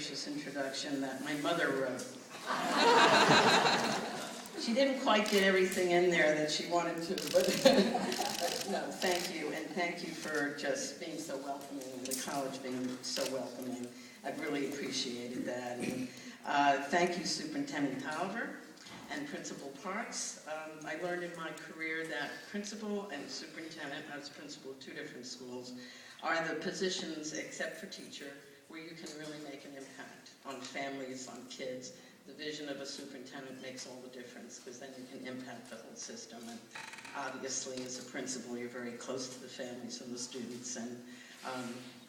gracious introduction that my mother wrote. She didn't quite get everything in there that she wanted to, but no, thank you, and thank you for just being so welcoming, and the college being so welcoming. I've really appreciated that. And thank you, Superintendent Tolliver and Principal Parks. I learned in my career that principal and superintendent, I was principal of 2 different schools, are the positions, except for teacher, where you can really make an impact on families, on kids. The vision of a superintendent makes all the difference, because then you can impact the whole system. And obviously, as a principal, you're very close to the families and the students. And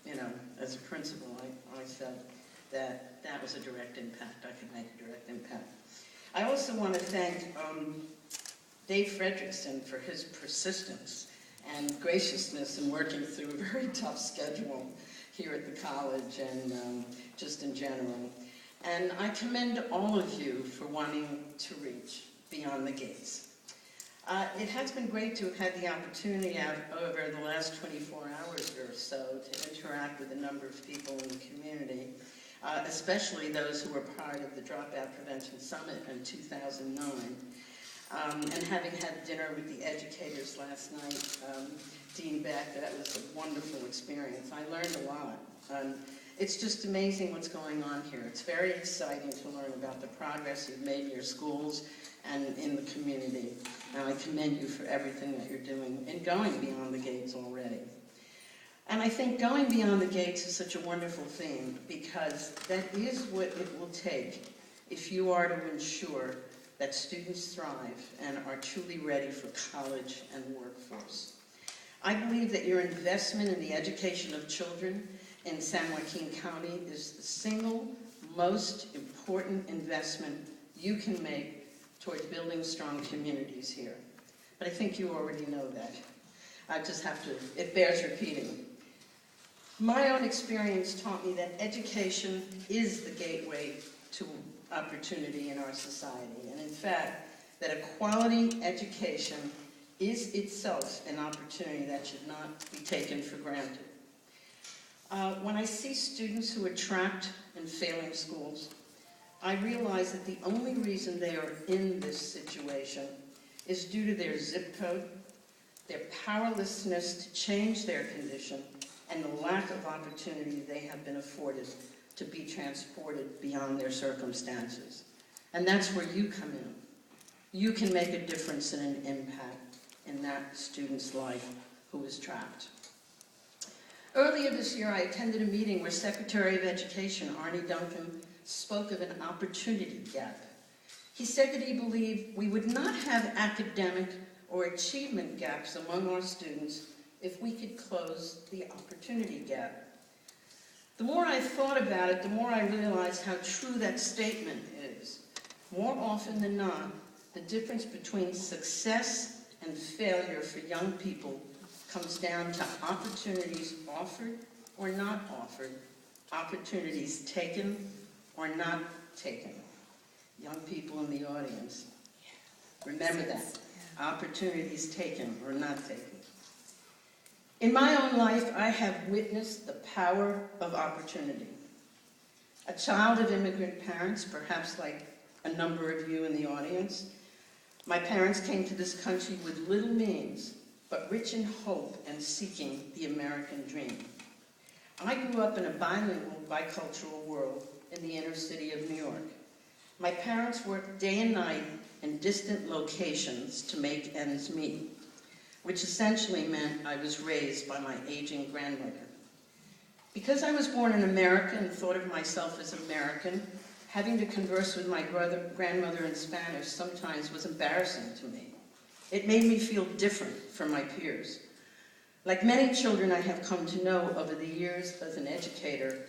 you know, as a principal, I felt that that was a direct impact. I could make a direct impact. I also want to thank Dave Fredrickson for his persistence and graciousness in working through a very tough schedule here at the college and just in general. And I commend all of you for wanting to reach beyond the gates. It has been great to have had the opportunity over the last 24 hours or so to interact with a number of people in the community, especially those who were part of the Dropout Prevention Summit in 2009. And having had dinner with the educators last night, Dean Beck, that was a wonderful experience. I learned a lot. It's just amazing what's going on here. It's very exciting to learn about the progress you've made in your schools and in the community. And I commend you for everything that you're doing and going beyond the gates already. And I think going beyond the gates is such a wonderful thing, because that is what it will take if you are to ensure that students thrive and are truly ready for college and workforce. I believe that your investment in the education of children in San Joaquin County is the single most important investment you can make towards building strong communities here. But I think you already know that. I just have to, it bears repeating. My own experience taught me that education is the gateway to opportunity in our society. And in fact, that a quality education is itself an opportunity that should not be taken for granted. When I see students who are trapped in failing schools, I realize that the only reason they are in this situation is due to their zip code, their powerlessness to change their condition, and the lack of opportunity they have been afforded to be transported beyond their circumstances. And that's where you come in. You can make a difference and an impact in that student's life who is trapped. Earlier this year, I attended a meeting where Secretary of Education Arne Duncan spoke of an opportunity gap. He said that he believed we would not have academic or achievement gaps among our students if we could close the opportunity gap. The more I thought about it, the more I realized how true that statement is. More often than not, the difference between success and failure for young people comes down to opportunities offered or not offered, opportunities taken or not taken. Young people in the audience, remember that. Opportunities taken or not taken. In my own life, I have witnessed the power of opportunity. A child of immigrant parents, perhaps like a number of you in the audience, my parents came to this country with little means, but rich in hope and seeking the American dream. I grew up in a bilingual, bicultural world in the inner city of New York. My parents worked day and night in distant locations to make ends meet, which essentially meant I was raised by my aging grandmother. Because I was born in America and thought of myself as American, having to converse with my grandmother in Spanish sometimes was embarrassing to me. It made me feel different from my peers. Like many children I have come to know over the years as an educator,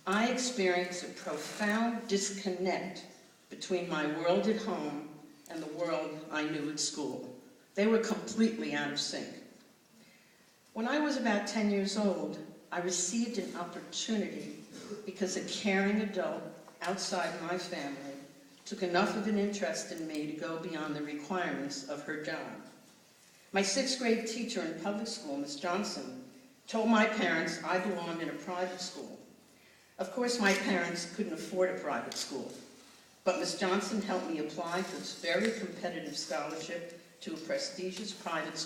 I experienced a profound disconnect between my world at home and the world I knew at school. They were completely out of sync. When I was about 10 years old, I received an opportunity because a caring adult outside my family took enough of an interest in me to go beyond the requirements of her job. My 6th grade teacher in public school, Miss Johnson, told my parents I belonged in a private school. Of course, my parents couldn't afford a private school, but Ms. Johnson helped me apply for this very competitive scholarship to a prestigious private